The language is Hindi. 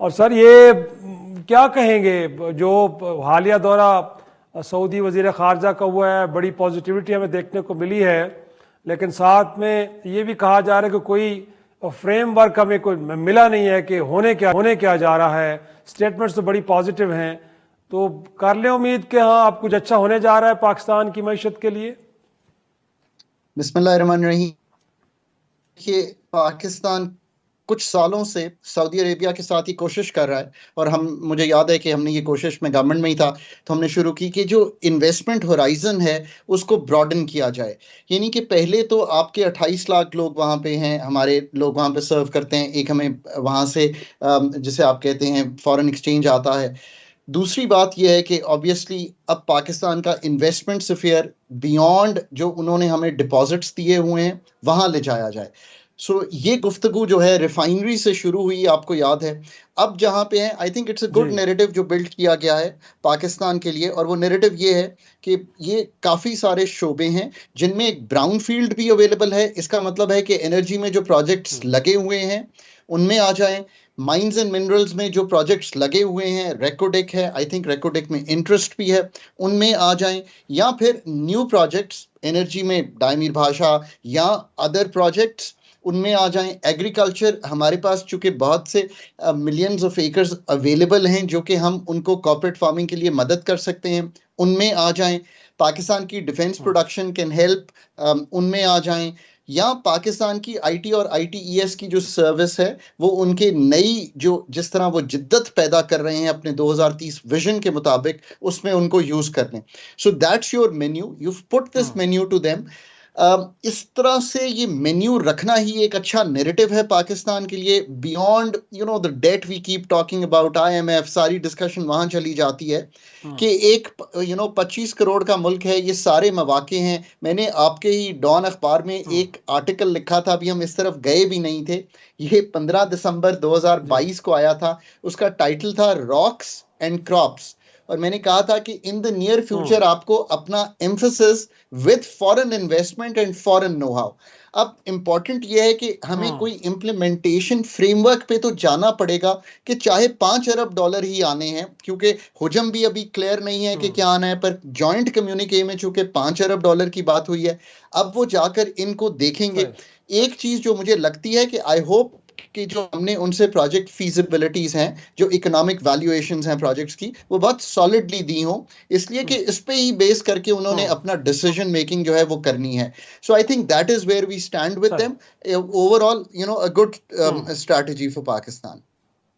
और सर ये क्या कहेंगे जो हालिया दौरा सऊदी वजीर ख़ारजा का हुआ है, बड़ी पॉजिटिविटी हमें देखने को मिली है, लेकिन साथ में ये भी कहा जा रहा है कि कोई फ्रेमवर्क हमें कोई मिला नहीं है कि होने क्या जा रहा है। स्टेटमेंट्स तो बड़ी पॉजिटिव हैं, तो कर लें उम्मीद कि हाँ अब कुछ अच्छा होने जा रहा है पाकिस्तान की मईशत के लिए। बिस्मिल्लाहिर्रहमानिर्रहीम। कि पाकिस्तान कुछ सालों से सऊदी अरेबिया के साथ ही कोशिश कर रहा है, और मुझे याद है कि हमने ये कोशिश में गवर्नमेंट में ही था तो हमने शुरू की कि जो इन्वेस्टमेंट होराइजन है उसको ब्रॉडन किया जाए। यानी कि पहले तो आपके 28 लाख लोग वहाँ पे हैं, हमारे लोग वहाँ पे सर्व करते हैं, एक हमें वहाँ से जिसे आप कहते हैं फॉरेन एक्सचेंज आता है। दूसरी बात यह है कि ऑब्वियसली अब पाकिस्तान का इन्वेस्टमेंट स्फीयर बियॉन्ड जो उन्होंने हमें डिपॉजिट्स दिए हुए हैं वहां ले जाया जाए। ये गुफ्तगू जो है रिफाइनरी से शुरू हुई, आपको याद है। अब जहां पे है, I think it's a good जी नैरेटिव जो बिल्ड किया गया है पाकिस्तान के लिए, और वो नैरेटिव ये है कि ये काफ़ी सारे शोबे हैं जिनमें एक ब्राउन फील्ड भी अवेलेबल है। इसका मतलब है कि एनर्जी में जो प्रोजेक्ट्स लगे हुए हैं उनमें आ जाएं। माइंस एंड मिनरल्स में जो प्रोजेक्ट्स लगे हुए हैं, रेकोडेक है, आई थिंक रेकोडेक में इंटरेस्ट भी है, उनमें आ जाएं। या फिर न्यू प्रोजेक्ट्स एनर्जी में डायमीर भाषा या अदर प्रोजेक्ट्स, उनमें आ जाएं। एग्रीकल्चर हमारे पास चूंकि बहुत से मिलियंस ऑफ एकर्स अवेलेबल हैं जो कि हम उनको कॉर्पोरेट फार्मिंग के लिए मदद कर सकते हैं, उनमें आ जाएं। पाकिस्तान की डिफेंस प्रोडक्शन कैन हेल्प, उनमें आ जाएं। या पाकिस्तान की आईटी और आईटीईएस की जो सर्विस है वो उनके नई जो जिस तरह वो जिद्दत पैदा कर रहे हैं अपने 2030 विजन के मुताबिक, उसमें उनको यूज कर लें। So that's your menu, you put this menu to them. इस तरह से ये मेन्यू रखना ही एक अच्छा नैरेटिव है पाकिस्तान के लिए। Beyond the debt we keep talking about, IMF, सारी डिस्कशन वहां चली जाती है कि एक 25 करोड़ का मुल्क है, ये सारे मौके हैं। मैंने आपके ही डॉन अखबार में एक आर्टिकल लिखा था, अभी हम इस तरफ गए भी नहीं थे, ये 15 दिसंबर जी 2022 को आया था। उसका टाइटल था रॉक्स एंड क्रॉप्स, और मैंने कहा था कि इन द नियर फ्यूचर आपको अपना emphasis with foreign investment and foreign know how. अब इंपॉर्टेंट यह है कि हमें कोई इम्प्लीमेंटेशन फ्रेमवर्क पे तो जाना पड़ेगा कि चाहे $5 अरब ही आने हैं, क्योंकि हुजम भी अभी क्लियर नहीं है कि क्या आना है, पर जॉइंट कम्युनिके में चूंकि $5 अरब की बात हुई है, अब वो जाकर इनको देखेंगे। सही। एक चीज जो मुझे लगती है कि आई होप कि जो हमने उनसे प्रोजेक्ट फीजिबिलिटीज हैं, जो इकोनॉमिक वैल्यूएशंस हैं प्रोजेक्ट्स की, वो बहुत सॉलिडली दी हों, इसलिए कि इस पे ही बेस करके उन्होंने अपना डिसीजन मेकिंग जो है वो करनी है। So I think that is where we stand with सही। Them. Overall a good strategy for Pakistan.